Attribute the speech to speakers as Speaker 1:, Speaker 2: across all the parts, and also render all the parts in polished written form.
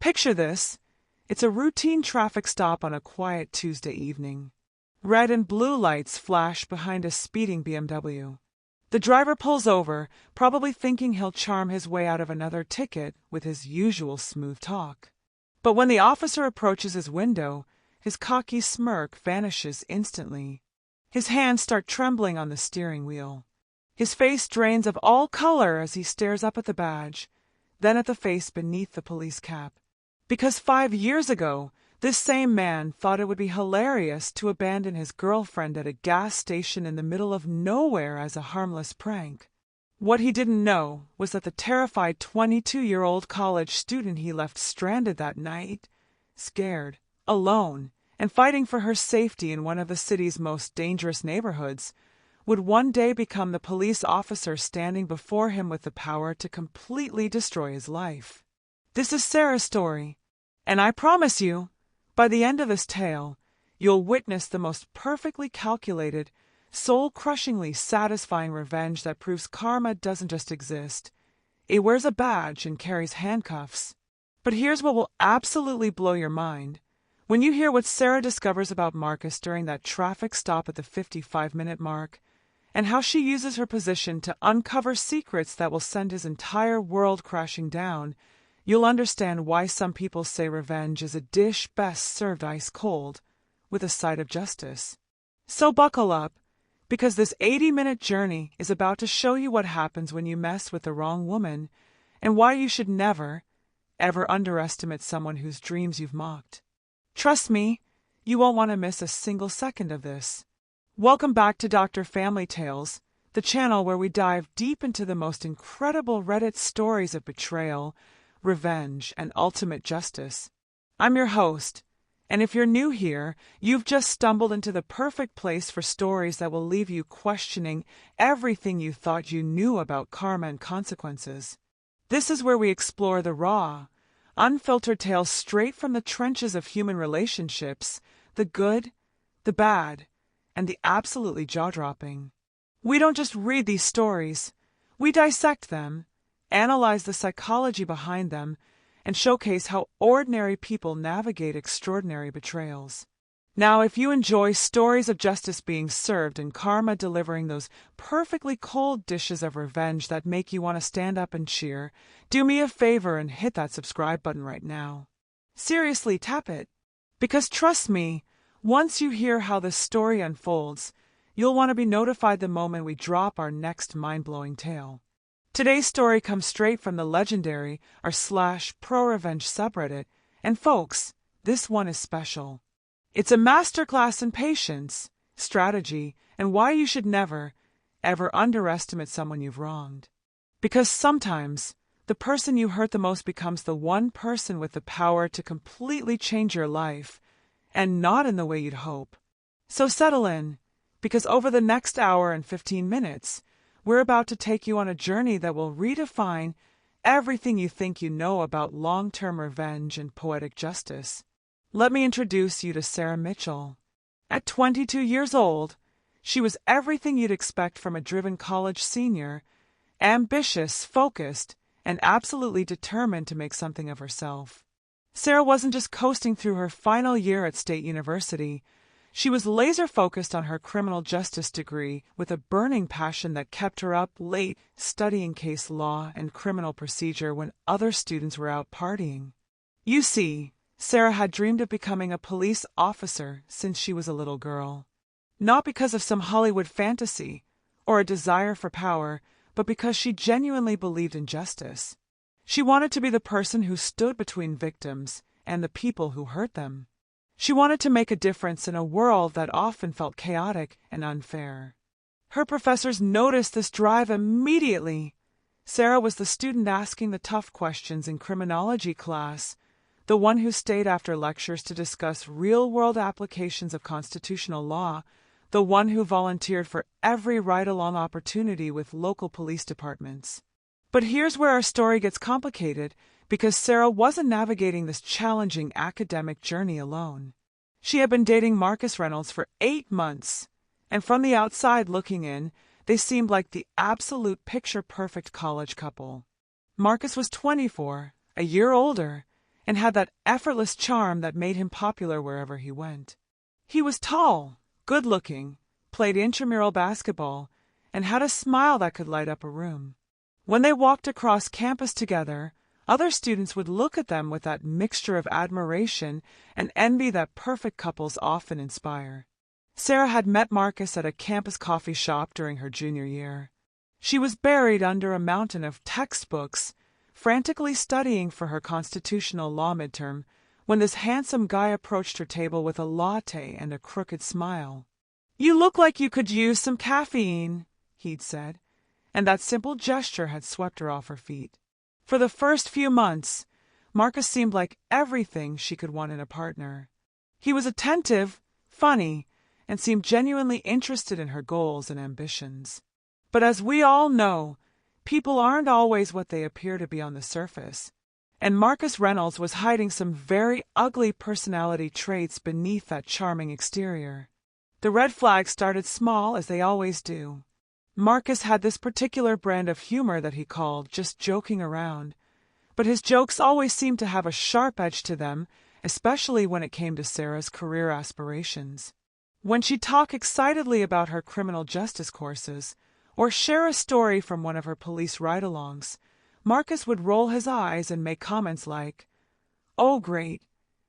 Speaker 1: Picture this. It's a routine traffic stop on a quiet Tuesday evening. Red and blue lights flash behind a speeding BMW. The driver pulls over, probably thinking he'll charm his way out of another ticket with his usual smooth talk. But when the officer approaches his window, his cocky smirk vanishes instantly. His hands start trembling on the steering wheel. His face drains of all color as he stares up at the badge, then at the face beneath the police cap. Because 5 years ago, this same man thought it would be hilarious to abandon his girlfriend at a gas station in the middle of nowhere as a harmless prank. What he didn't know was that the terrified 22-year-old college student he left stranded that night, scared, alone, and fighting for her safety in one of the city's most dangerous neighborhoods, would one day become the police officer standing before him with the power to completely destroy his life. This is Sarah's story, and I promise you, by the end of this tale, you'll witness the most perfectly calculated, soul-crushingly satisfying revenge that proves karma doesn't just exist. It wears a badge and carries handcuffs. But here's what will absolutely blow your mind. When you hear what Sarah discovers about Marcus during that traffic stop at the 55-minute mark, and how she uses her position to uncover secrets that will send his entire world crashing down, you'll understand why some people say revenge is a dish best served ice cold, with a side of justice. So buckle up, because this 80-minute journey is about to show you what happens when you mess with the wrong woman, and why you should never, ever underestimate someone whose dreams you've mocked. Trust me, you won't want to miss a single second of this. Welcome back to Dr. Family Tales, the channel where we dive deep into the most incredible Reddit stories of betrayal, revenge, and ultimate justice. I'm your host, and if you're new here, you've just stumbled into the perfect place for stories that will leave you questioning everything you thought you knew about karma and consequences. This is where we explore the raw, unfiltered tales straight from the trenches of human relationships, the good, the bad, and the absolutely jaw-dropping. We don't just read these stories, we dissect them, analyze the psychology behind them, and showcase how ordinary people navigate extraordinary betrayals. Now, if you enjoy stories of justice being served and karma delivering those perfectly cold dishes of revenge that make you want to stand up and cheer, do me a favor and hit that subscribe button right now. Seriously, tap it. Because trust me, once you hear how this story unfolds, you'll want to be notified the moment we drop our next mind-blowing tale. Today's story comes straight from the legendary r/pro-revenge subreddit, and folks, this one is special. It's a masterclass in patience, strategy, and why you should never, ever underestimate someone you've wronged. Because sometimes, the person you hurt the most becomes the one person with the power to completely change your life, and not in the way you'd hope. So settle in, because over the next hour and 15 minutes, we're about to take you on a journey that will redefine everything you think you know about long-term revenge and poetic justice. Let me introduce you to Sarah Mitchell. At 22 years old, she was everything you'd expect from a driven college senior, ambitious, focused, and absolutely determined to make something of herself. Sarah wasn't just coasting through her final year at State University. She was laser-focused on her criminal justice degree with a burning passion that kept her up late studying case law and criminal procedure when other students were out partying. You see, Sarah had dreamed of becoming a police officer since she was a little girl. Not because of some Hollywood fantasy or a desire for power, but because she genuinely believed in justice. She wanted to be the person who stood between victims and the people who hurt them. She wanted to make a difference in a world that often felt chaotic and unfair. Her professors noticed this drive immediately. Sarah was the student asking the tough questions in criminology class, the one who stayed after lectures to discuss real-world applications of constitutional law, the one who volunteered for every ride-along opportunity with local police departments. But here's where our story gets complicated, because Sarah wasn't navigating this challenging academic journey alone. She had been dating Marcus Reynolds for 8 months, and from the outside looking in, they seemed like the absolute picture-perfect college couple. Marcus was 24, a year older, and had that effortless charm that made him popular wherever he went. He was tall, good-looking, played intramural basketball, and had a smile that could light up a room. When they walked across campus together, other students would look at them with that mixture of admiration and envy that perfect couples often inspire. Sarah had met Marcus at a campus coffee shop during her junior year. She was buried under a mountain of textbooks, frantically studying for her constitutional law midterm, when this handsome guy approached her table with a latte and a crooked smile. "You look like you could use some caffeine," he'd said, and that simple gesture had swept her off her feet. For the first few months, Marcus seemed like everything she could want in a partner. He was attentive, funny, and seemed genuinely interested in her goals and ambitions. But as we all know, people aren't always what they appear to be on the surface, and Marcus Reynolds was hiding some very ugly personality traits beneath that charming exterior. The red flags started small, as they always do. Marcus had this particular brand of humor that he called just joking around, but his jokes always seemed to have a sharp edge to them, especially when it came to Sarah's career aspirations. When she'd talk excitedly about her criminal justice courses, or share a story from one of her police ride-alongs, Marcus would roll his eyes and make comments like, "Oh, great,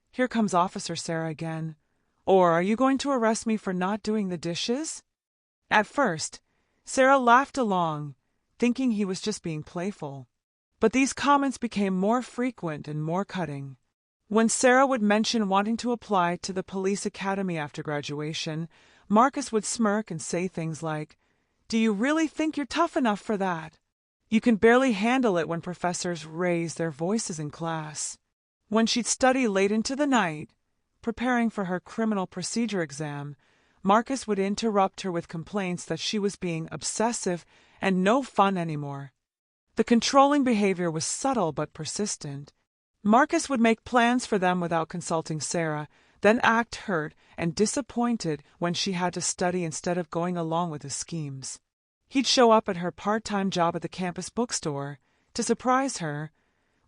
Speaker 1: here comes Officer Sarah again," or "Are you going to arrest me for not doing the dishes?" At first, Sarah laughed along, thinking he was just being playful. But these comments became more frequent and more cutting. When Sarah would mention wanting to apply to the police academy after graduation, Marcus would smirk and say things like, "Do you really think you're tough enough for that? You can barely handle it when professors raise their voices in class." When she'd study late into the night, preparing for her criminal procedure exam, Marcus would interrupt her with complaints that she was being obsessive and no fun anymore. The controlling behavior was subtle but persistent. Marcus would make plans for them without consulting Sarah, then act hurt and disappointed when she had to study instead of going along with his schemes. He'd show up at her part-time job at the campus bookstore to surprise her,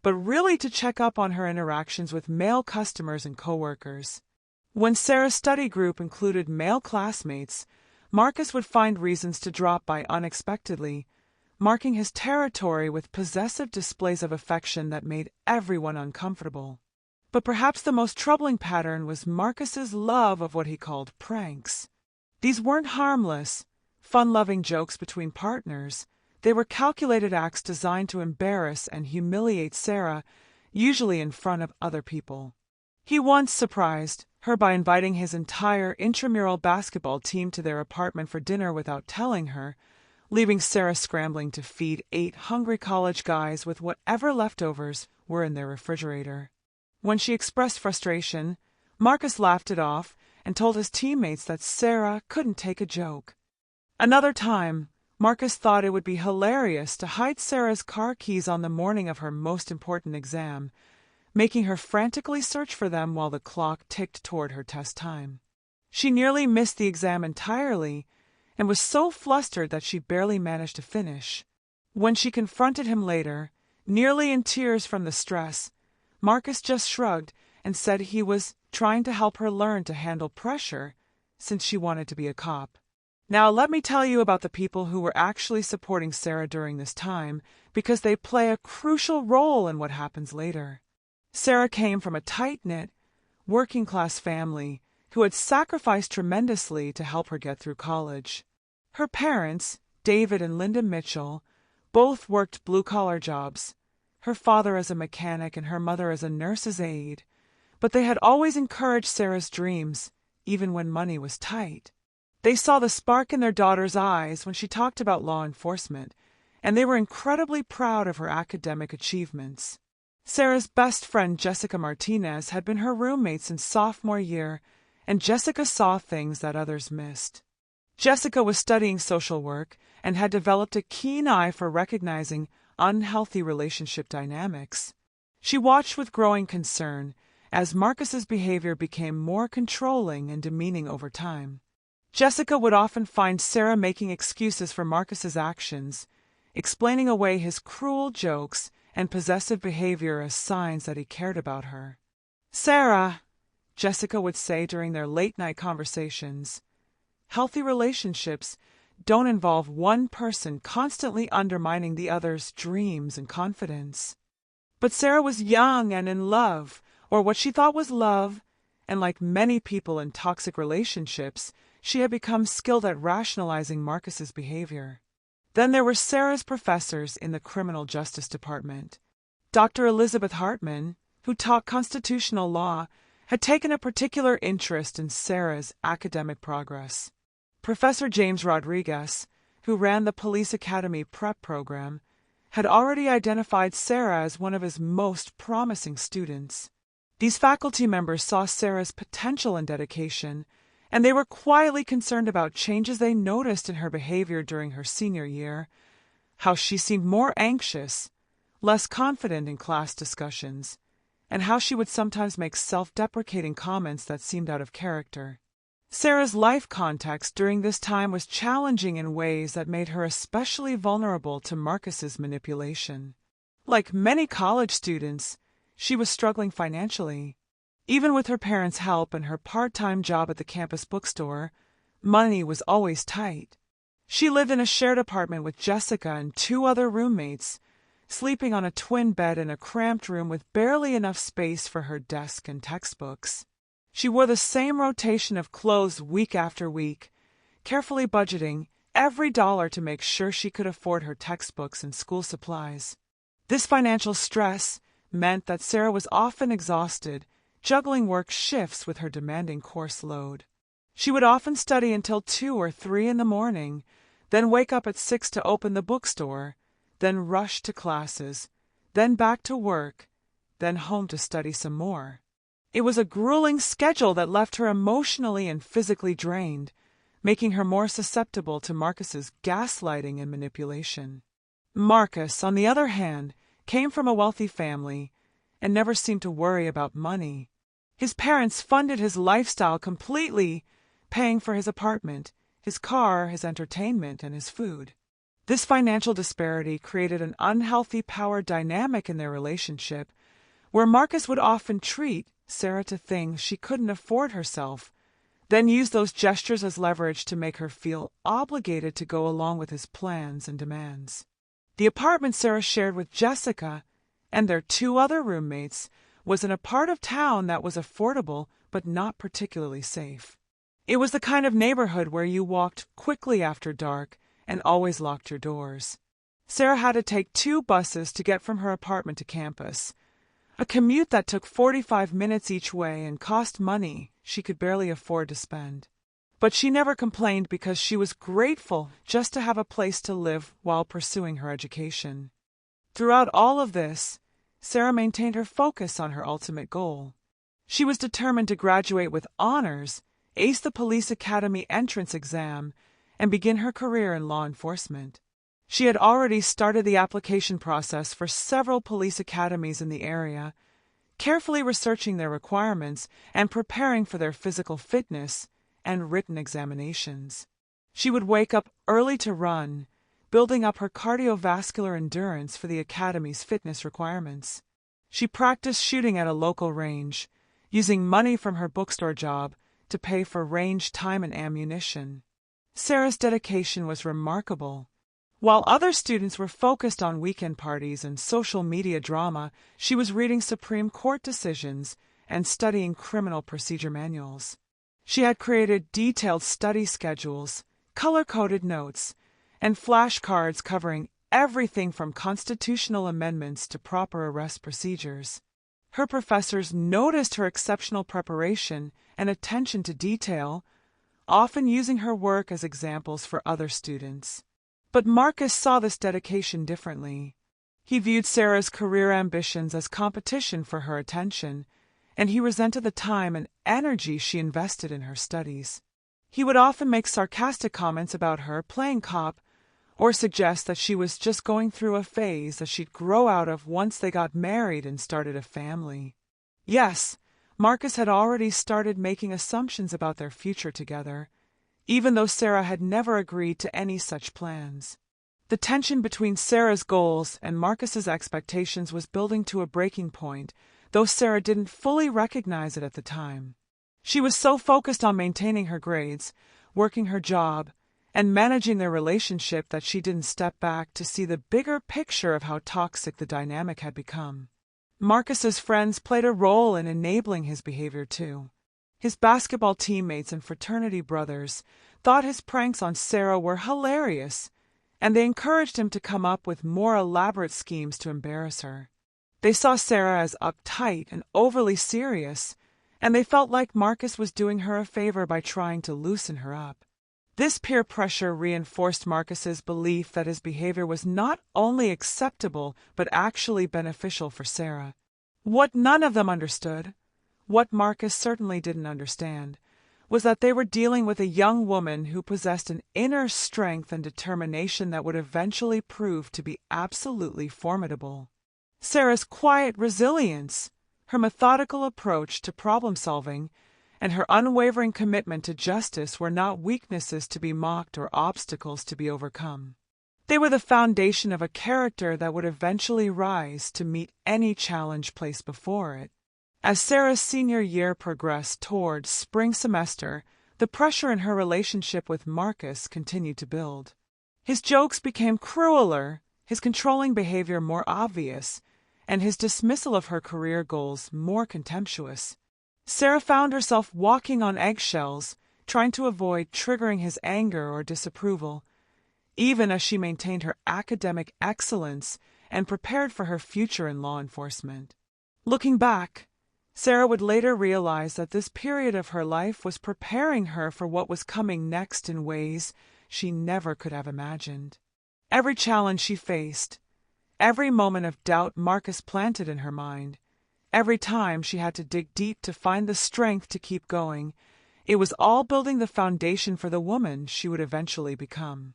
Speaker 1: but really to check up on her interactions with male customers and coworkers. When Sarah's study group included male classmates, Marcus would find reasons to drop by unexpectedly, marking his territory with possessive displays of affection that made everyone uncomfortable. But perhaps the most troubling pattern was Marcus's love of what he called pranks. These weren't harmless, fun-loving jokes between partners. They were calculated acts designed to embarrass and humiliate Sarah, usually in front of other people. He once surprised her by inviting his entire intramural basketball team to their apartment for dinner without telling her, leaving Sarah scrambling to feed 8 hungry college guys with whatever leftovers were in their refrigerator. When she expressed frustration, Marcus laughed it off and told his teammates that Sarah couldn't take a joke. Another time, Marcus thought it would be hilarious to hide Sarah's car keys on the morning of her most important exam, making her frantically search for them while the clock ticked toward her test time. She nearly missed the exam entirely and was so flustered that she barely managed to finish. When she confronted him later, nearly in tears from the stress, Marcus just shrugged and said he was trying to help her learn to handle pressure since she wanted to be a cop. Now let me tell you about the people who were actually supporting Sarah during this time, because they play a crucial role in what happens later. Sarah came from a tight-knit, working-class family who had sacrificed tremendously to help her get through college. Her parents, David and Linda Mitchell, both worked blue-collar jobs, her father as a mechanic and her mother as a nurse's aide, but they had always encouraged Sarah's dreams, even when money was tight. They saw the spark in their daughter's eyes when she talked about law enforcement, and they were incredibly proud of her academic achievements. Sarah's best friend, Jessica Martinez, had been her roommate since sophomore year, and Jessica saw things that others missed. Jessica was studying social work and had developed a keen eye for recognizing unhealthy relationship dynamics. She watched with growing concern as Marcus's behavior became more controlling and demeaning over time. Jessica would often find Sarah making excuses for Marcus's actions, explaining away his cruel jokes and possessive behavior as signs that he cared about her. "Sarah," Jessica would say during their late-night conversations, "healthy relationships don't involve one person constantly undermining the other's dreams and confidence." But Sarah was young and in love, or what she thought was love, and like many people in toxic relationships, she had become skilled at rationalizing Marcus's behavior. Then there were Sarah's professors in the criminal justice department. Dr. Elizabeth Hartman, who taught constitutional law, had taken a particular interest in Sarah's academic progress. Professor James Rodriguez, who ran the Police Academy prep program, had already identified Sarah as one of his most promising students. These faculty members saw Sarah's potential and dedication, and they were quietly concerned about changes they noticed in her behavior during her senior year, how she seemed more anxious, less confident in class discussions, and how she would sometimes make self-deprecating comments that seemed out of character. Sarah's life context during this time was challenging in ways that made her especially vulnerable to Marcus's manipulation. Like many college students, she was struggling financially. Even with her parents' help and her part-time job at the campus bookstore, money was always tight. She lived in a shared apartment with Jessica and 2 other roommates, sleeping on a twin bed in a cramped room with barely enough space for her desk and textbooks. She wore the same rotation of clothes week after week, carefully budgeting every dollar to make sure she could afford her textbooks and school supplies. This financial stress meant that Sarah was often exhausted, juggling work shifts with her demanding course load. She would often study until 2 or 3 in the morning, then wake up at 6 to open the bookstore, then rush to classes, then back to work, then home to study some more. It was a grueling schedule that left her emotionally and physically drained, making her more susceptible to Marcus's gaslighting and manipulation. Marcus, on the other hand, came from a wealthy family and never seemed to worry about money. His parents funded his lifestyle completely, paying for his apartment, his car, his entertainment, and his food. This financial disparity created an unhealthy power dynamic in their relationship, where Marcus would often treat Sarah to things she couldn't afford herself, then use those gestures as leverage to make her feel obligated to go along with his plans and demands. The apartment Sarah shared with Jessica and their 2 other roommates was in a part of town that was affordable but not particularly safe. It was the kind of neighborhood where you walked quickly after dark and always locked your doors. Sarah had to take 2 buses to get from her apartment to campus, a commute that took 45 minutes each way and cost money she could barely afford to spend. But she never complained because she was grateful just to have a place to live while pursuing her education. Throughout all of this, Sarah maintained her focus on her ultimate goal. She was determined to graduate with honors, ace the Police Academy entrance exam, and begin her career in law enforcement. She had already started the application process for several police academies in the area, carefully researching their requirements and preparing for their physical fitness and written examinations. She would wake up early to run, building up her cardiovascular endurance for the academy's fitness requirements. She practiced shooting at a local range, using money from her bookstore job to pay for range time and ammunition. Sarah's dedication was remarkable. While other students were focused on weekend parties and social media drama, she was reading Supreme Court decisions and studying criminal procedure manuals. She had created detailed study schedules, color-coded notes, and flashcards covering everything from constitutional amendments to proper arrest procedures. Her professors noticed her exceptional preparation and attention to detail, often using her work as examples for other students. But Marcus saw this dedication differently. He viewed Sarah's career ambitions as competition for her attention, and he resented the time and energy she invested in her studies. He would often make sarcastic comments about her playing cop, or suggest that she was just going through a phase that she'd grow out of once they got married and started a family. Yes, Marcus had already started making assumptions about their future together, even though Sarah had never agreed to any such plans. The tension between Sarah's goals and Marcus's expectations was building to a breaking point, though Sarah didn't fully recognize it at the time. She was so focused on maintaining her grades, working her job, and managing their relationship that she didn't step back to see the bigger picture of how toxic the dynamic had become. Marcus's friends played a role in enabling his behavior too. His basketball teammates and fraternity brothers thought his pranks on Sarah were hilarious, and they encouraged him to come up with more elaborate schemes to embarrass her. They saw Sarah as uptight and overly serious, and they felt like Marcus was doing her a favor by trying to loosen her up. This peer pressure reinforced Marcus's belief that his behavior was not only acceptable but actually beneficial for Sarah. What none of them understood, what Marcus certainly didn't understand, was that they were dealing with a young woman who possessed an inner strength and determination that would eventually prove to be absolutely formidable. Sarah's quiet resilience, her methodical approach to problem-solving, and her unwavering commitment to justice were not weaknesses to be mocked or obstacles to be overcome. They were the foundation of a character that would eventually rise to meet any challenge placed before it. As Sarah's senior year progressed toward spring semester, the pressure in her relationship with Marcus continued to build. His jokes became crueler, his controlling behavior more obvious, and his dismissal of her career goals more contemptuous. Sarah found herself walking on eggshells, trying to avoid triggering his anger or disapproval, even as she maintained her academic excellence and prepared for her future in law enforcement. Looking back, Sarah would later realize that this period of her life was preparing her for what was coming next in ways she never could have imagined. Every challenge she faced, every moment of doubt Marcus planted in her mind, every time she had to dig deep to find the strength to keep going, it was all building the foundation for the woman she would eventually become.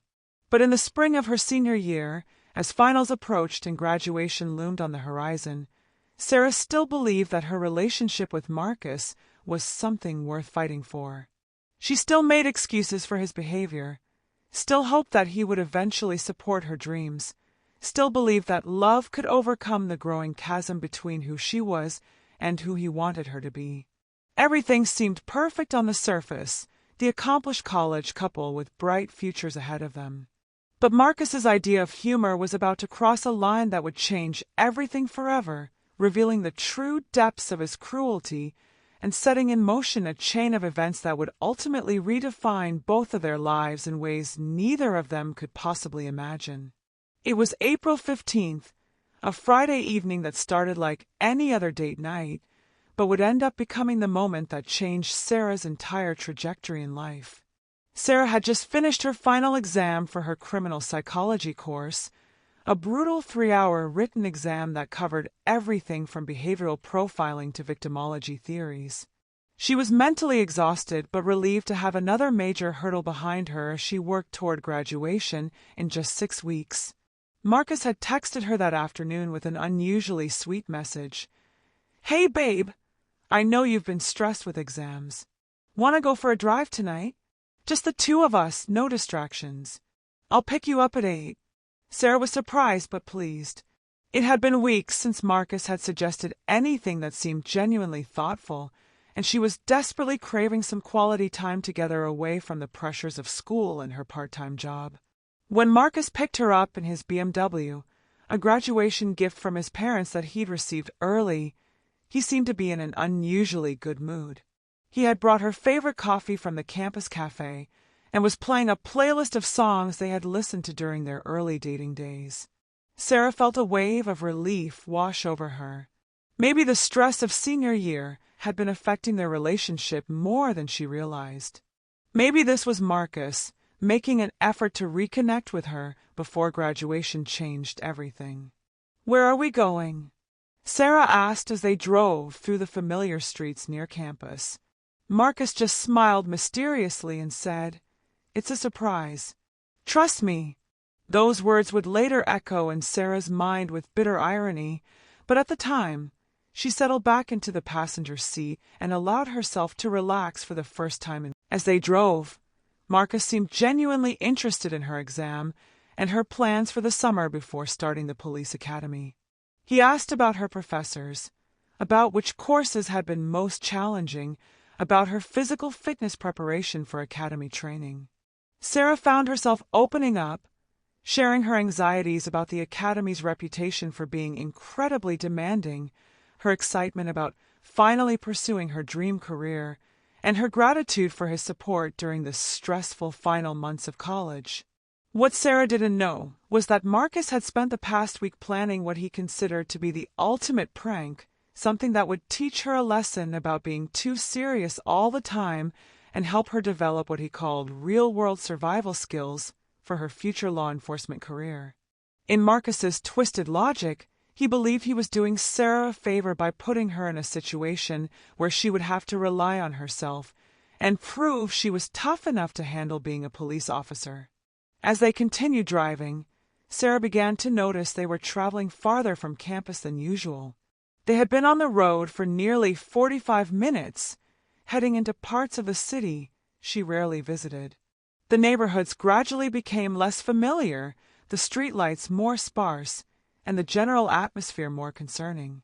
Speaker 1: But in the spring of her senior year, as finals approached and graduation loomed on the horizon, Sarah still believed that her relationship with Marcus was something worth fighting for. She still made excuses for his behavior, still hoped that he would eventually support her dreams, still believed that love could overcome the growing chasm between who she was and who he wanted her to be. Everything seemed perfect on the surface, the accomplished college couple with bright futures ahead of them. But Marcus's idea of humor was about to cross a line that would change everything forever, revealing the true depths of his cruelty and setting in motion a chain of events that would ultimately redefine both of their lives in ways neither of them could possibly imagine. It was April 15th, a Friday evening that started like any other date night, but would end up becoming the moment that changed Sarah's entire trajectory in life. Sarah had just finished her final exam for her criminal psychology course, a brutal 3-hour written exam that covered everything from behavioral profiling to victimology theories. She was mentally exhausted but relieved to have another major hurdle behind her as she worked toward graduation in just 6 weeks. Marcus had texted her that afternoon with an unusually sweet message. "Hey, babe, I know you've been stressed with exams. Want to go for a drive tonight? Just the two of us, no distractions. I'll pick you up at 8. Sarah was surprised but pleased. It had been weeks since Marcus had suggested anything that seemed genuinely thoughtful, and she was desperately craving some quality time together away from the pressures of school and her part-time job. When Marcus picked her up in his BMW, a graduation gift from his parents that he'd received early, he seemed to be in an unusually good mood. He had brought her favorite coffee from the campus cafe and was playing a playlist of songs they had listened to during their early dating days. Sarah felt a wave of relief wash over her. Maybe the stress of senior year had been affecting their relationship more than she realized. Maybe this was Marcus making an effort to reconnect with her before graduation changed everything. "Where are we going?" Sarah asked as they drove through the familiar streets near campus. Marcus just smiled mysteriously and said, "It's a surprise. Trust me." Those words would later echo in Sarah's mind with bitter irony, but at the time, she settled back into the passenger seat and allowed herself to relax for the first time. As they drove, Marcus seemed genuinely interested in her exam, and her plans for the summer before starting the police academy. He asked about her professors, about which courses had been most challenging, about her physical fitness preparation for academy training. Sarah found herself opening up, sharing her anxieties about the academy's reputation for being incredibly demanding, her excitement about finally pursuing her dream career, and her gratitude for his support during the stressful final months of college. What Sarah didn't know was that Marcus had spent the past week planning what he considered to be the ultimate prank, something that would teach her a lesson about being too serious all the time and help her develop what he called real-world survival skills for her future law enforcement career. In Marcus's twisted logic, he believed he was doing Sarah a favor by putting her in a situation where she would have to rely on herself and prove she was tough enough to handle being a police officer. As they continued driving, Sarah began to notice they were traveling farther from campus than usual. They had been on the road for nearly 45 minutes, heading into parts of the city she rarely visited. The neighborhoods gradually became less familiar, the streetlights more sparse, and the general atmosphere more concerning.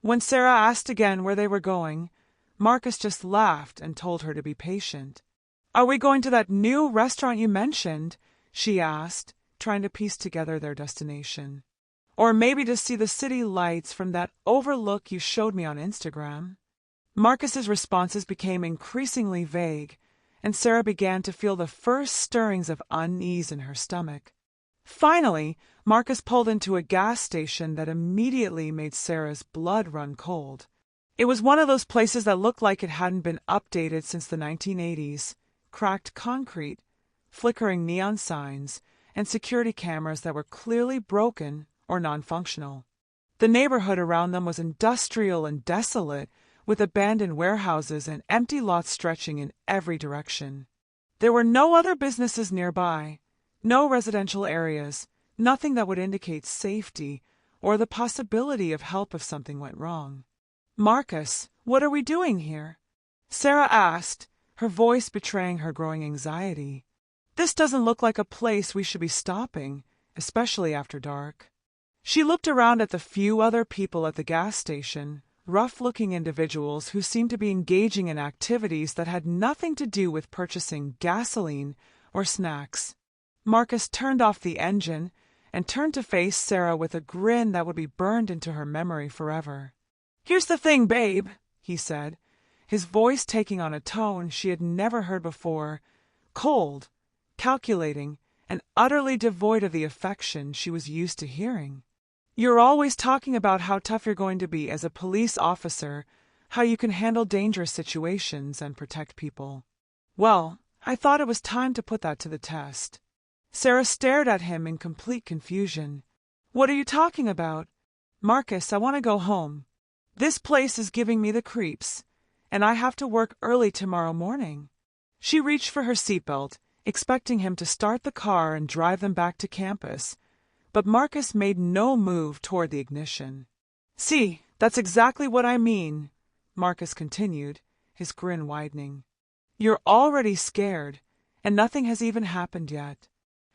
Speaker 1: When Sarah asked again where they were going, Marcus just laughed and told her to be patient. "Are we going to that new restaurant you mentioned?" she asked, trying to piece together their destination. "Or maybe to see the city lights from that overlook you showed me on Instagram?" Marcus's responses became increasingly vague, and Sarah began to feel the first stirrings of unease in her stomach. Finally, Marcus pulled into a gas station that immediately made Sarah's blood run cold. It was one of those places that looked like it hadn't been updated since the 1980s. Cracked concrete, flickering neon signs, and security cameras that were clearly broken or non-functional. The neighborhood around them was industrial and desolate, with abandoned warehouses and empty lots stretching in every direction. There were no other businesses nearby, no residential areas, nothing that would indicate safety or the possibility of help if something went wrong. "Marcus, what are we doing here?" Sarah asked, her voice betraying her growing anxiety. "This doesn't look like a place we should be stopping, especially after dark." She looked around at the few other people at the gas station, rough-looking individuals who seemed to be engaging in activities that had nothing to do with purchasing gasoline or snacks. Marcus turned off the engine and turned to face Sarah with a grin that would be burned into her memory forever. "Here's the thing, babe," he said, his voice taking on a tone she had never heard before, cold, calculating, and utterly devoid of the affection she was used to hearing. "You're always talking about how tough you're going to be as a police officer, how you can handle dangerous situations and protect people. Well, I thought it was time to put that to the test." Sarah stared at him in complete confusion. "What are you talking about?" "Marcus, I want to go home. This place is giving me the creeps, and I have to work early tomorrow morning." She reached for her seatbelt, expecting him to start the car and drive them back to campus, but Marcus made no move toward the ignition. "See, that's exactly what I mean," Marcus continued, his grin widening. "You're already scared, and nothing has even happened yet.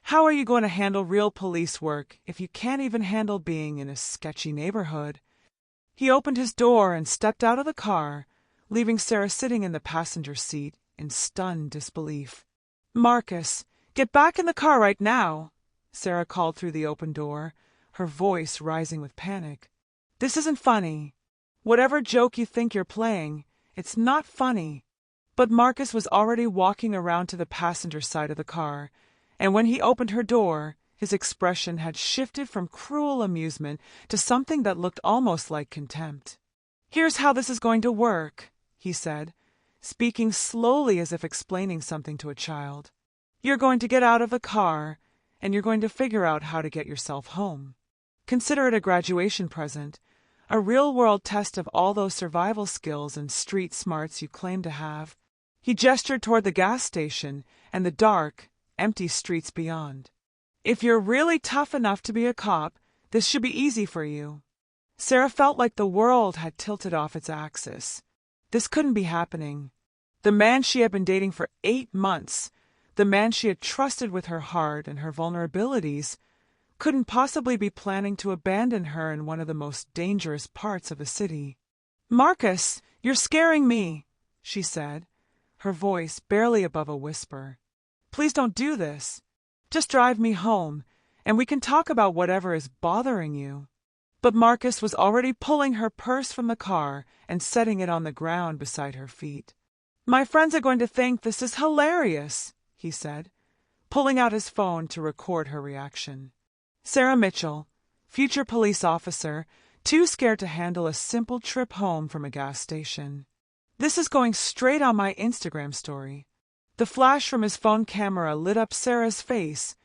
Speaker 1: How are you going to handle real police work if you can't even handle being in a sketchy neighborhood?" He opened his door and stepped out of the car, leaving Sarah sitting in the passenger seat in stunned disbelief. "Marcus, get back in the car right now," Sarah called through the open door, her voice rising with panic. "This isn't funny. Whatever joke you think you're playing, it's not funny." But Marcus was already walking around to the passenger side of the car, and when he opened her door, his expression had shifted from cruel amusement to something that looked almost like contempt. "Here's how this is going to work," he said, speaking slowly as if explaining something to a child. "You're going to get out of the car, and you're going to figure out how to get yourself home. Consider it a graduation present, a real-world test of all those survival skills and street smarts you claim to have." He gestured toward the gas station and the dark, empty streets beyond. "If you're really tough enough to be a cop, this should be easy for you." Sarah felt like the world had tilted off its axis. This couldn't be happening. The man she had been dating for 8 months, the man she had trusted with her heart and her vulnerabilities, couldn't possibly be planning to abandon her in one of the most dangerous parts of the city. "Marcus, you're scaring me," she said, her voice barely above a whisper. "Please don't do this. Just drive me home, and we can talk about whatever is bothering you." But Marcus was already pulling her purse from the car and setting it on the ground beside her feet. "My friends are going to think this is hilarious," he said, pulling out his phone to record her reaction. Sarah Mitchell, future police officer, too scared to handle a simple trip home from a gas station. "This is going straight on my Instagram story." The flash from his phone camera lit up Sarah's face,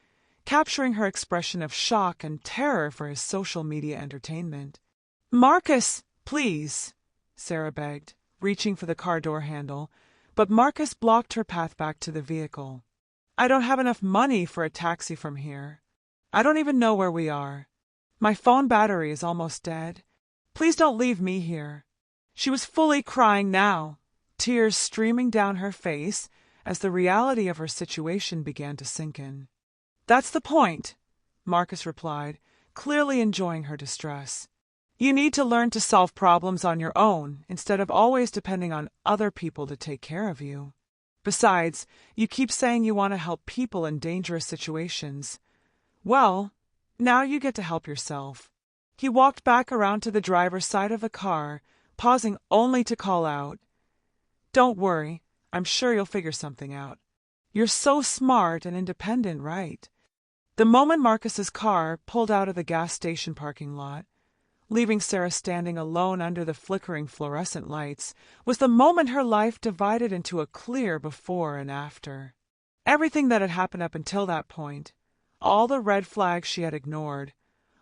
Speaker 1: capturing her expression of shock and terror for his social media entertainment. "Marcus, please," Sarah begged, reaching for the car door handle, but Marcus blocked her path back to the vehicle. "I don't have enough money for a taxi from here. I don't even know where we are. My phone battery is almost dead. Please don't leave me here." She was fully crying now, tears streaming down her face as the reality of her situation began to sink in. "That's the point," Marcus replied, clearly enjoying her distress. "You need to learn to solve problems on your own instead of always depending on other people to take care of you. Besides, you keep saying you want to help people in dangerous situations. Well, now you get to help yourself." He walked back around to the driver's side of the car, pausing only to call out, "Don't worry, I'm sure you'll figure something out. You're so smart and independent, right?" The moment Marcus's car pulled out of the gas station parking lot, leaving Sarah standing alone under the flickering fluorescent lights, was the moment her life divided into a clear before and after. Everything that had happened up until that point, all the red flags she had ignored,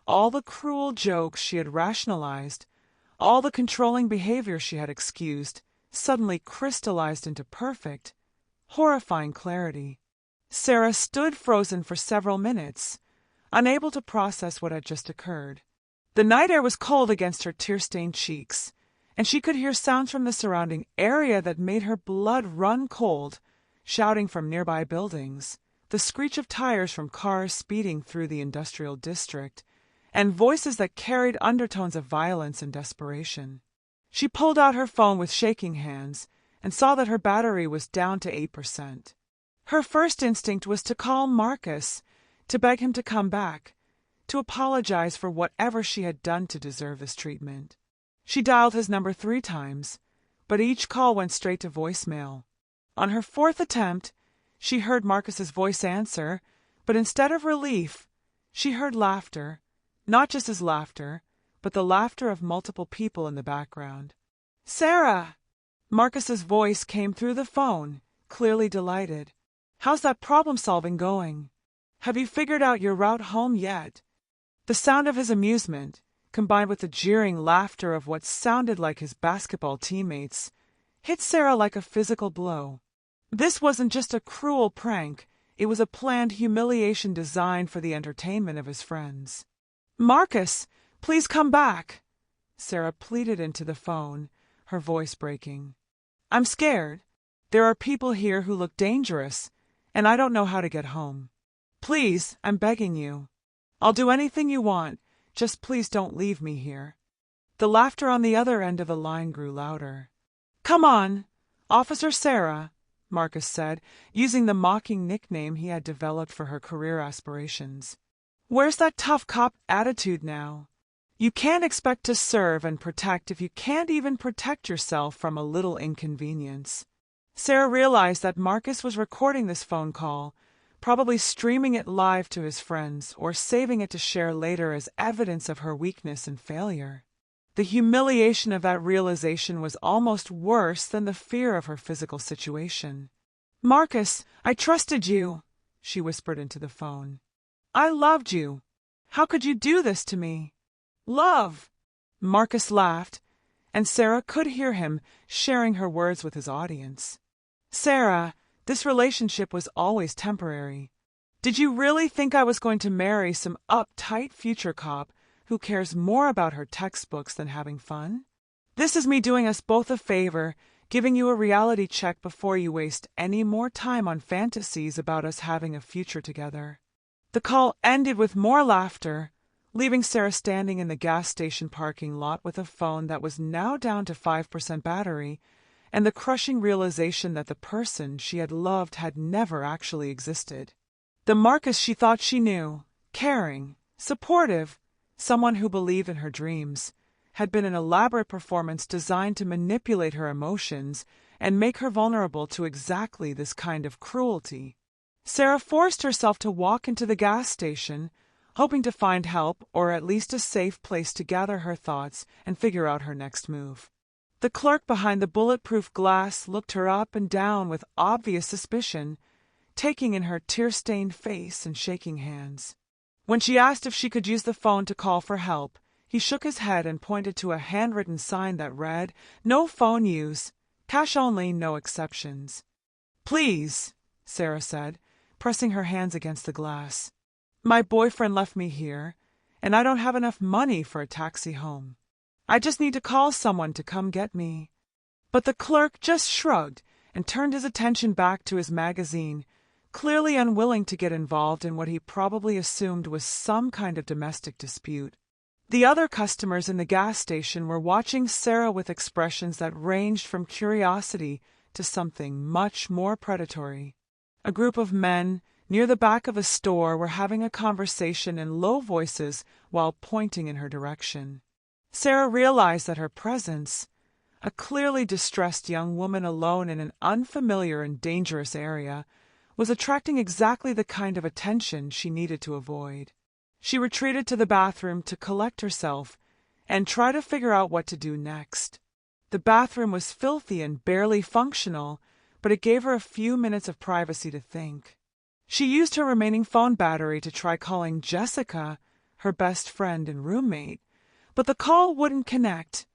Speaker 1: all the cruel jokes she had rationalized, all the controlling behavior she had excused, suddenly crystallized into perfect, horrifying clarity. Sarah stood frozen for several minutes, unable to process what had just occurred. The night air was cold against her tear-stained cheeks, and she could hear sounds from the surrounding area that made her blood run cold, shouting from nearby buildings, the screech of tires from cars speeding through the industrial district, and voices that carried undertones of violence and desperation. She pulled out her phone with shaking hands and saw that her battery was down to 8%. Her first instinct was to call Marcus, to beg him to come back, to apologize for whatever she had done to deserve this treatment. She dialed his number 3 times, but each call went straight to voicemail. On her 4th attempt, she heard Marcus's voice answer, but instead of relief, she heard laughter, not just his laughter, but the laughter of multiple people in the background. "Sarah!" Marcus's voice came through the phone, clearly delighted. "How's that problem-solving going? Have you figured out your route home yet?" The sound of his amusement, combined with the jeering laughter of what sounded like his basketball teammates, hit Sarah like a physical blow. This wasn't just a cruel prank, it was a planned humiliation designed for the entertainment of his friends. "Marcus, please come back," Sarah pleaded into the phone, her voice breaking. "I'm scared. There are people here who look dangerous, and I don't know how to get home. Please, I'm begging you. I'll do anything you want, just please don't leave me here." The laughter on the other end of the line grew louder. "Come on, Officer Sarah," Marcus said, using the mocking nickname he had developed for her career aspirations. "Where's that tough cop attitude now? You can't expect to serve and protect if you can't even protect yourself from a little inconvenience." Sarah realized that Marcus was recording this phone call, probably streaming it live to his friends or saving it to share later as evidence of her weakness and failure. The humiliation of that realization was almost worse than the fear of her physical situation. "Marcus, I trusted you," she whispered into the phone. "I loved you. How could you do this to me?" "Love!" Marcus laughed, and Sarah could hear him sharing her words with his audience. "Sarah, this relationship was always temporary. Did you really think I was going to marry some uptight future cop who cares more about her textbooks than having fun? This is me doing us both a favor, giving you a reality check before you waste any more time on fantasies about us having a future together." The call ended with more laughter, leaving Sarah standing in the gas station parking lot with a phone that was now down to 5% battery, and the crushing realization that the person she had loved had never actually existed. The Marcus she thought she knew, caring, supportive, someone who believed in her dreams, had been an elaborate performance designed to manipulate her emotions and make her vulnerable to exactly this kind of cruelty. Sarah forced herself to walk into the gas station, hoping to find help or at least a safe place to gather her thoughts and figure out her next move. The clerk behind the bulletproof glass looked her up and down with obvious suspicion, taking in her tear-stained face and shaking hands. When she asked if she could use the phone to call for help, he shook his head and pointed to a handwritten sign that read, "No phone use. Cash only, no exceptions." "Please," Sarah said, pressing her hands against the glass. "My boyfriend left me here, and I don't have enough money for a taxi home. I just need to call someone to come get me." But the clerk just shrugged and turned his attention back to his magazine, clearly unwilling to get involved in what he probably assumed was some kind of domestic dispute. The other customers in the gas station were watching Sarah with expressions that ranged from curiosity to something much more predatory. A group of men near the back of a store were having a conversation in low voices while pointing in her direction. Sarah realized that her presence, a clearly distressed young woman alone in an unfamiliar and dangerous area, was attracting exactly the kind of attention she needed to avoid. She retreated to the bathroom to collect herself and try to figure out what to do next. The bathroom was filthy and barely functional, but it gave her a few minutes of privacy to think. She used her remaining phone battery to try calling Jessica, her best friend and roommate, but the call wouldn't connect,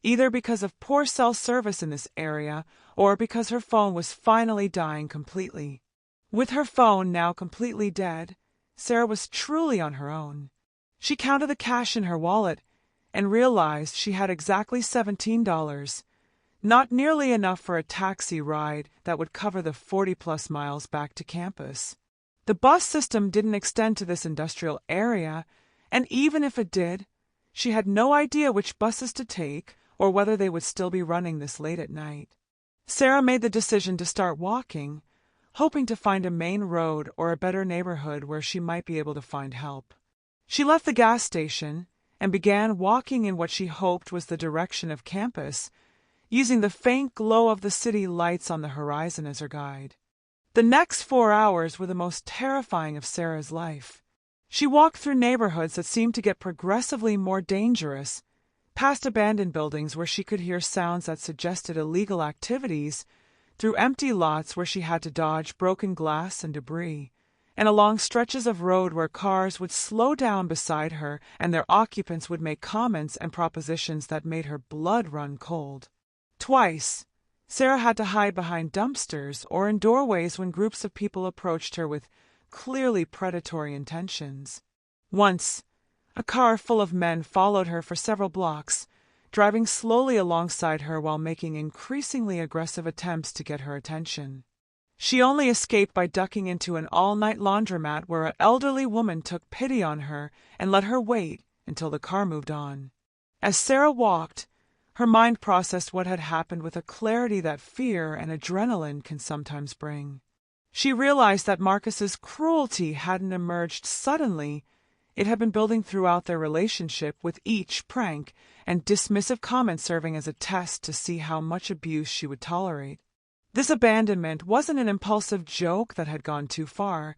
Speaker 1: either because of poor cell service in this area or because her phone was finally dying completely. With her phone now completely dead, Sarah was truly on her own. She counted the cash in her wallet and realized she had exactly $17, not nearly enough for a taxi ride that would cover the 40-plus miles back to campus. The bus system didn't extend to this industrial area, and even if it did, she had no idea which buses to take or whether they would still be running this late at night. Sarah made the decision to start walking, hoping to find a main road or a better neighborhood where she might be able to find help. She left the gas station and began walking in what she hoped was the direction of campus, using the faint glow of the city lights on the horizon as her guide. The next 4 hours were the most terrifying of Sarah's life. She walked through neighborhoods that seemed to get progressively more dangerous, past abandoned buildings where she could hear sounds that suggested illegal activities, through empty lots where she had to dodge broken glass and debris, and along stretches of road where cars would slow down beside her and their occupants would make comments and propositions that made her blood run cold. Twice, Sarah had to hide behind dumpsters or in doorways when groups of people approached her with clearly predatory intentions. Once, a car full of men followed her for several blocks, driving slowly alongside her while making increasingly aggressive attempts to get her attention. She only escaped by ducking into an all-night laundromat where an elderly woman took pity on her and let her wait until the car moved on. As Sarah walked, her mind processed what had happened with a clarity that fear and adrenaline can sometimes bring. She realized that Marcus's cruelty hadn't emerged suddenly. It had been building throughout their relationship, with each prank and dismissive comment serving as a test to see how much abuse she would tolerate. This abandonment wasn't an impulsive joke that had gone too far.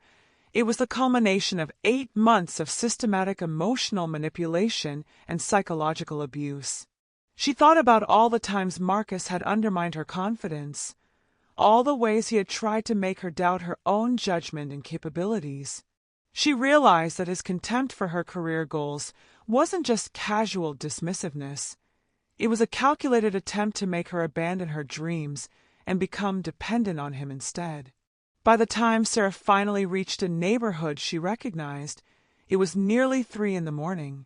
Speaker 1: It was the culmination of 8 months of systematic emotional manipulation and psychological abuse. She thought about all the times Marcus had undermined her confidence, all the ways he had tried to make her doubt her own judgment and capabilities. She realized that his contempt for her career goals wasn't just casual dismissiveness. It was a calculated attempt to make her abandon her dreams and become dependent on him instead. By the time Sarah finally reached a neighborhood she recognized, it was nearly 3 in the morning.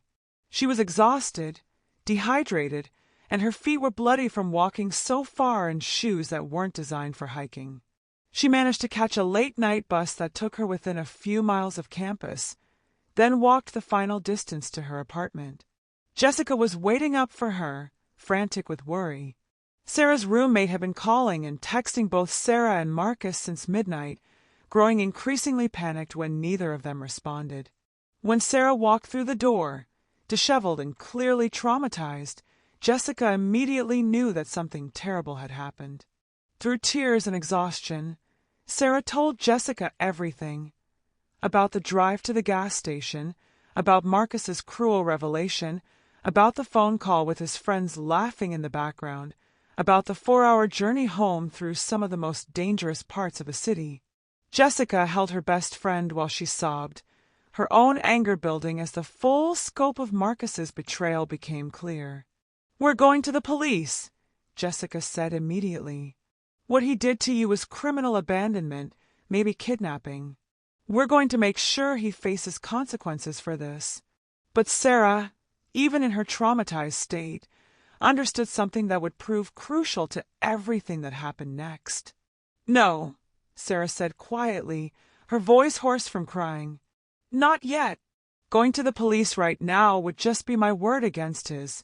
Speaker 1: She was exhausted, dehydrated, and her feet were bloody from walking so far in shoes that weren't designed for hiking. She managed to catch a late-night bus that took her within a few miles of campus, then walked the final distance to her apartment. Jessica was waiting up for her, frantic with worry. Sarah's roommate had been calling and texting both Sarah and Marcus since midnight, growing increasingly panicked when neither of them responded. When Sarah walked through the door, disheveled and clearly traumatized, Jessica immediately knew that something terrible had happened. Through tears and exhaustion, Sarah told Jessica everything. About the drive to the gas station, about Marcus's cruel revelation, about the phone call with his friends laughing in the background, about the 4-hour journey home through some of the most dangerous parts of the city. Jessica held her best friend while she sobbed, her own anger building as the full scope of Marcus's betrayal became clear. "We're going to the police," Jessica said immediately. "What he did to you was criminal abandonment, maybe kidnapping. We're going to make sure he faces consequences for this." But Sarah, even in her traumatized state, understood something that would prove crucial to everything that happened next. "No," Sarah said quietly, her voice hoarse from crying. "Not yet. Going to the police right now would just be my word against his,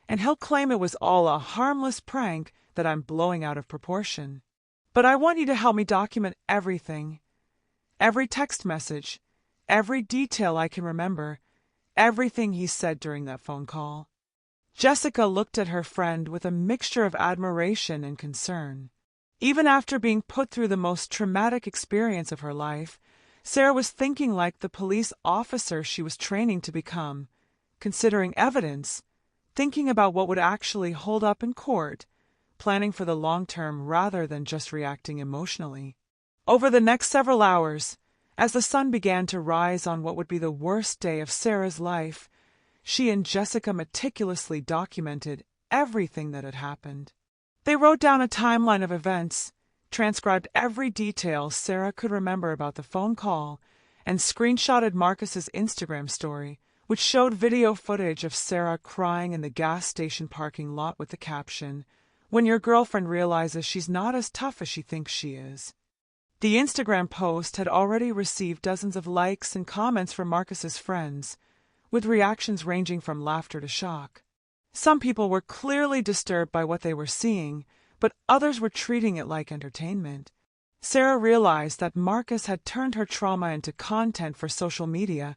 Speaker 1: and he'll claim it was all a harmless prank that I'm blowing out of proportion. But I want you to help me document everything. Every text message, every detail I can remember, everything he said during that phone call." Jessica looked at her friend with a mixture of admiration and concern. Even after being put through the most traumatic experience of her life, Sarah was thinking like the police officer she was training to become, considering evidence, thinking about what would actually hold up in court, planning for the long term rather than just reacting emotionally. Over the next several hours, as the sun began to rise on what would be the worst day of Sarah's life, she and Jessica meticulously documented everything that had happened. They wrote down a timeline of events, transcribed every detail Sarah could remember about the phone call, and screenshotted Marcus's Instagram story, which showed video footage of Sarah crying in the gas station parking lot with the caption, "When your girlfriend realizes she's not as tough as she thinks she is." The Instagram post had already received dozens of likes and comments from Marcus's friends, with reactions ranging from laughter to shock. Some people were clearly disturbed by what they were seeing, but others were treating it like entertainment. Sarah realized that Marcus had turned her trauma into content for social media,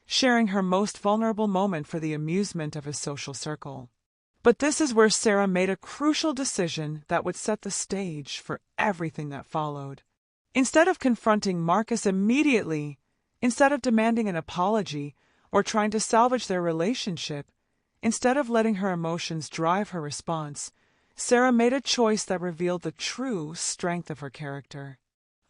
Speaker 1: sharing her most vulnerable moment for the amusement of his social circle. But this is where Sarah made a crucial decision that would set the stage for everything that followed. Instead of confronting Marcus immediately, instead of demanding an apology or trying to salvage their relationship, instead of letting her emotions drive her response, Sarah made a choice that revealed the true strength of her character.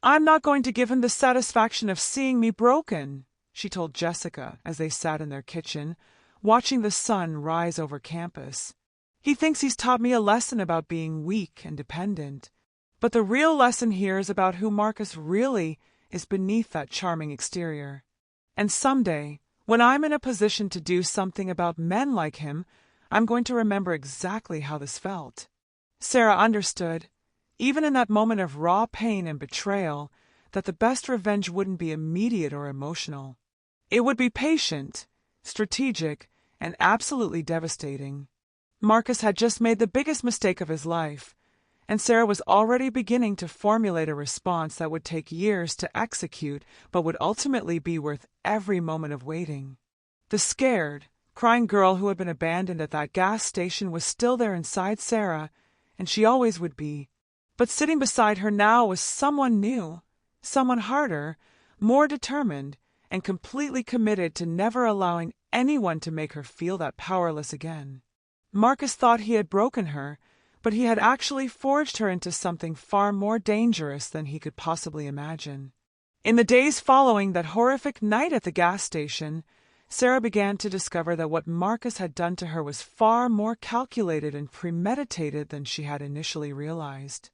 Speaker 1: "I'm not going to give him the satisfaction of seeing me broken," she told Jessica as they sat in their kitchen, watching the sun rise over campus. "He thinks he's taught me a lesson about being weak and dependent. But the real lesson here is about who Marcus really is beneath that charming exterior. And someday, when I'm in a position to do something about men like him, I'm going to remember exactly how this felt." Sarah understood, even in that moment of raw pain and betrayal, that the best revenge wouldn't be immediate or emotional. It would be patient, strategic, and absolutely devastating. Marcus had just made the biggest mistake of his life, and Sarah was already beginning to formulate a response that would take years to execute but would ultimately be worth every moment of waiting. The scared, crying girl who had been abandoned at that gas station was still there inside Sarah, and she always would be. But sitting beside her now was someone new, someone harder, more determined, and completely committed to never allowing anyone to make her feel that powerless again. Marcus thought he had broken her, but he had actually forged her into something far more dangerous than he could possibly imagine. In the days following that horrific night at the gas station, Sarah began to discover that what Marcus had done to her was far more calculated and premeditated than she had initially realized.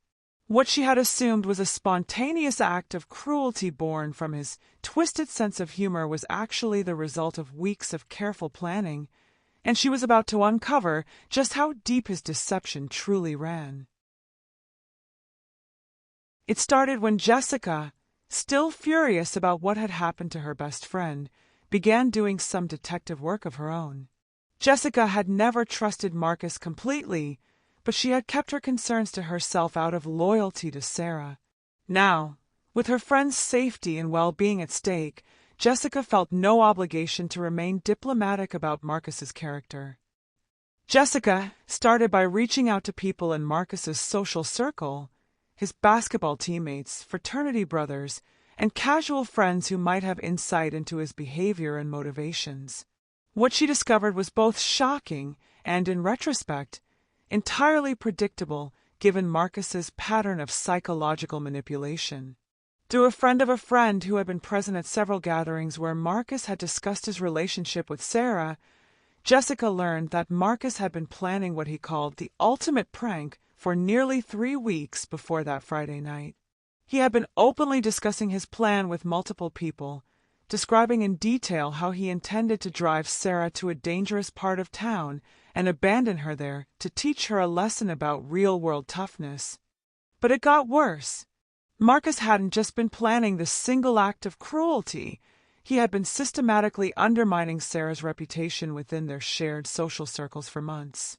Speaker 1: What she had assumed was a spontaneous act of cruelty born from his twisted sense of humor was actually the result of weeks of careful planning and she was about to uncover just how deep his deception truly ran. It started when Jessica, still furious about what had happened to her best friend, began doing some detective work of her own. Jessica had never trusted Marcus completely, but she had kept her concerns to herself out of loyalty to Sarah. Now, with her friend's safety and well-being at stake, Jessica felt no obligation to remain diplomatic about Marcus's character. Jessica started by reaching out to people in Marcus's social circle, his basketball teammates, fraternity brothers, and casual friends who might have insight into his behavior and motivations. What she discovered was both shocking and, in retrospect, entirely predictable given Marcus's pattern of psychological manipulation. Through a friend of a friend who had been present at several gatherings where Marcus had discussed his relationship with Sarah, Jessica learned that Marcus had been planning what he called the ultimate prank for nearly 3 weeks before that Friday night. He had been openly discussing his plan with multiple people, describing in detail how he intended to drive Sarah to a dangerous part of town and abandon her there to teach her a lesson about real-world toughness. But it got worse. Marcus hadn't just been planning this single act of cruelty. He had been systematically undermining Sarah's reputation within their shared social circles for months.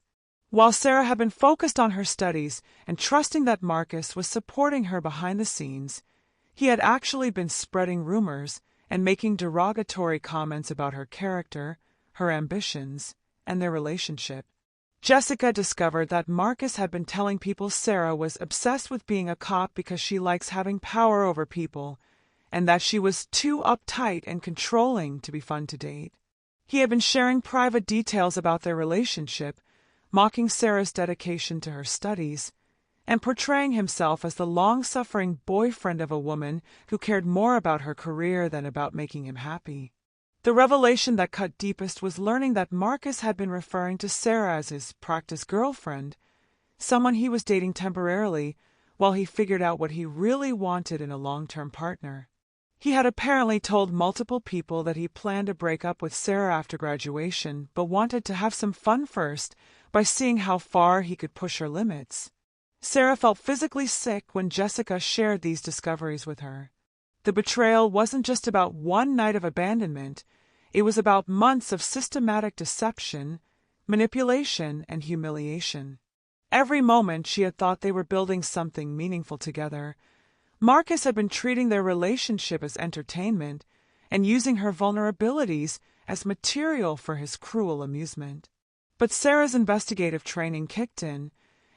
Speaker 1: While Sarah had been focused on her studies and trusting that Marcus was supporting her behind the scenes, he had actually been spreading rumors and making derogatory comments about her character, her ambitions, and their relationship. Jessica discovered that Marcus had been telling people Sarah was obsessed with being a cop because she likes having power over people, and that she was too uptight and controlling to be fun to date. He had been sharing private details about their relationship, mocking Sarah's dedication to her studies, and portraying himself as the long-suffering boyfriend of a woman who cared more about her career than about making him happy. The revelation that cut deepest was learning that Marcus had been referring to Sarah as his practice girlfriend, someone he was dating temporarily while he figured out what he really wanted in a long-term partner. He had apparently told multiple people that he planned to break up with Sarah after graduation, but wanted to have some fun first by seeing how far he could push her limits. Sarah felt physically sick when Jessica shared these discoveries with her. The betrayal wasn't just about one night of abandonment, it was about months of systematic deception, manipulation, and humiliation. Every moment she had thought they were building something meaningful together, Marcus had been treating their relationship as entertainment and using her vulnerabilities as material for his cruel amusement. But Sarah's investigative training kicked in,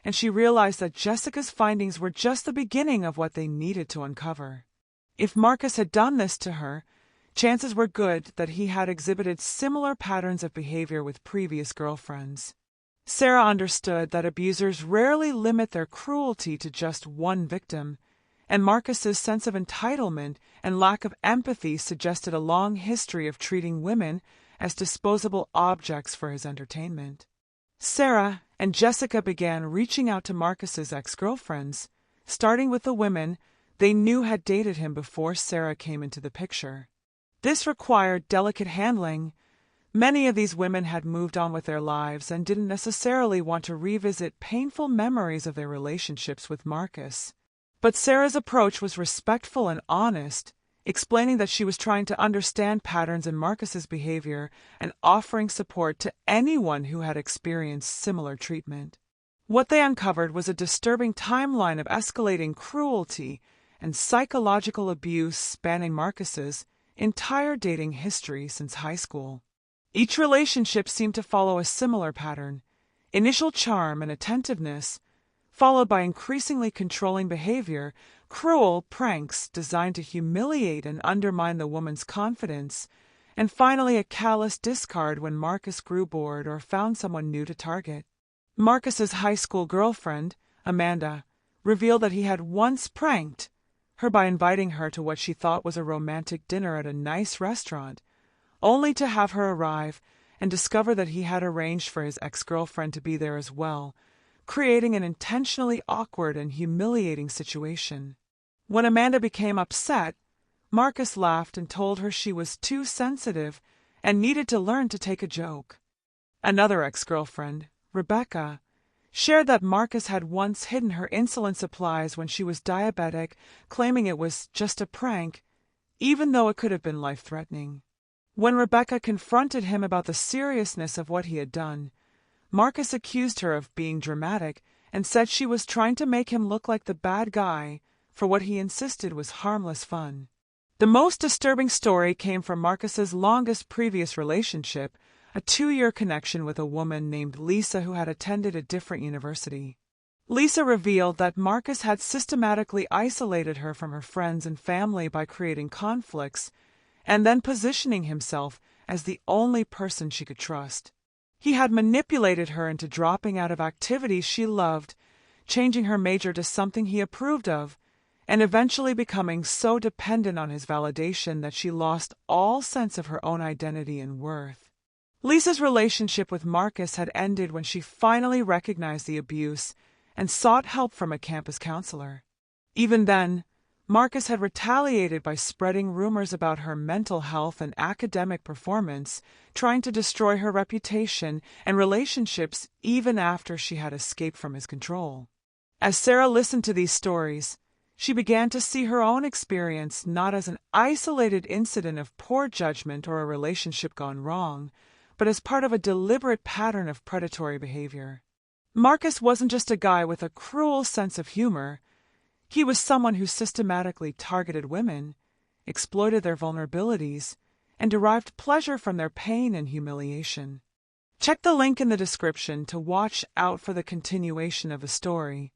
Speaker 1: and she realized that Jessica's findings were just the beginning of what they needed to uncover. If Marcus had done this to her, chances were good that he had exhibited similar patterns of behavior with previous girlfriends. Sarah understood that abusers rarely limit their cruelty to just one victim, and Marcus's sense of entitlement and lack of empathy suggested a long history of treating women as disposable objects for his entertainment. Sarah and Jessica began reaching out to Marcus's ex-girlfriends, starting with the women they knew had dated him before Sarah came into the picture. This required delicate handling. Many of these women had moved on with their lives and didn't necessarily want to revisit painful memories of their relationships with Marcus. But Sarah's approach was respectful and honest, explaining that she was trying to understand patterns in Marcus's behavior and offering support to anyone who had experienced similar treatment. What they uncovered was a disturbing timeline of escalating cruelty and psychological abuse spanning Marcus's entire dating history since high school. Each relationship seemed to follow a similar pattern: initial charm and attentiveness, followed by increasingly controlling behavior, cruel pranks designed to humiliate and undermine the woman's confidence, and finally a callous discard when Marcus grew bored or found someone new to target. Marcus's high school girlfriend, Amanda, revealed that he had once pranked her by inviting her to what she thought was a romantic dinner at a nice restaurant, only to have her arrive and discover that he had arranged for his ex-girlfriend to be there as well, creating an intentionally awkward and humiliating situation. When Amanda became upset, Marcus laughed and told her she was too sensitive and needed to learn to take a joke. Another ex-girlfriend, Rebecca, shared that Marcus had once hidden her insulin supplies when she was diabetic, claiming it was just a prank, even though it could have been life-threatening. When Rebecca confronted him about the seriousness of what he had done, Marcus accused her of being dramatic and said she was trying to make him look like the bad guy for what he insisted was harmless fun. The most disturbing story came from Marcus's longest previous relationship, a 2-year connection with a woman named Lisa who had attended a different university. Lisa revealed that Marcus had systematically isolated her from her friends and family by creating conflicts and then positioning himself as the only person she could trust. He had manipulated her into dropping out of activities she loved, changing her major to something he approved of, and eventually becoming so dependent on his validation that she lost all sense of her own identity and worth. Lisa's relationship with Marcus had ended when she finally recognized the abuse and sought help from a campus counselor. Even then, Marcus had retaliated by spreading rumors about her mental health and academic performance, trying to destroy her reputation and relationships even after she had escaped from his control. As Sarah listened to these stories, she began to see her own experience not as an isolated incident of poor judgment or a relationship gone wrong, but as part of a deliberate pattern of predatory behavior. Marcus wasn't just a guy with a cruel sense of humor. He was someone who systematically targeted women, exploited their vulnerabilities, and derived pleasure from their pain and humiliation. Check the link in the description to watch out for the continuation of the story.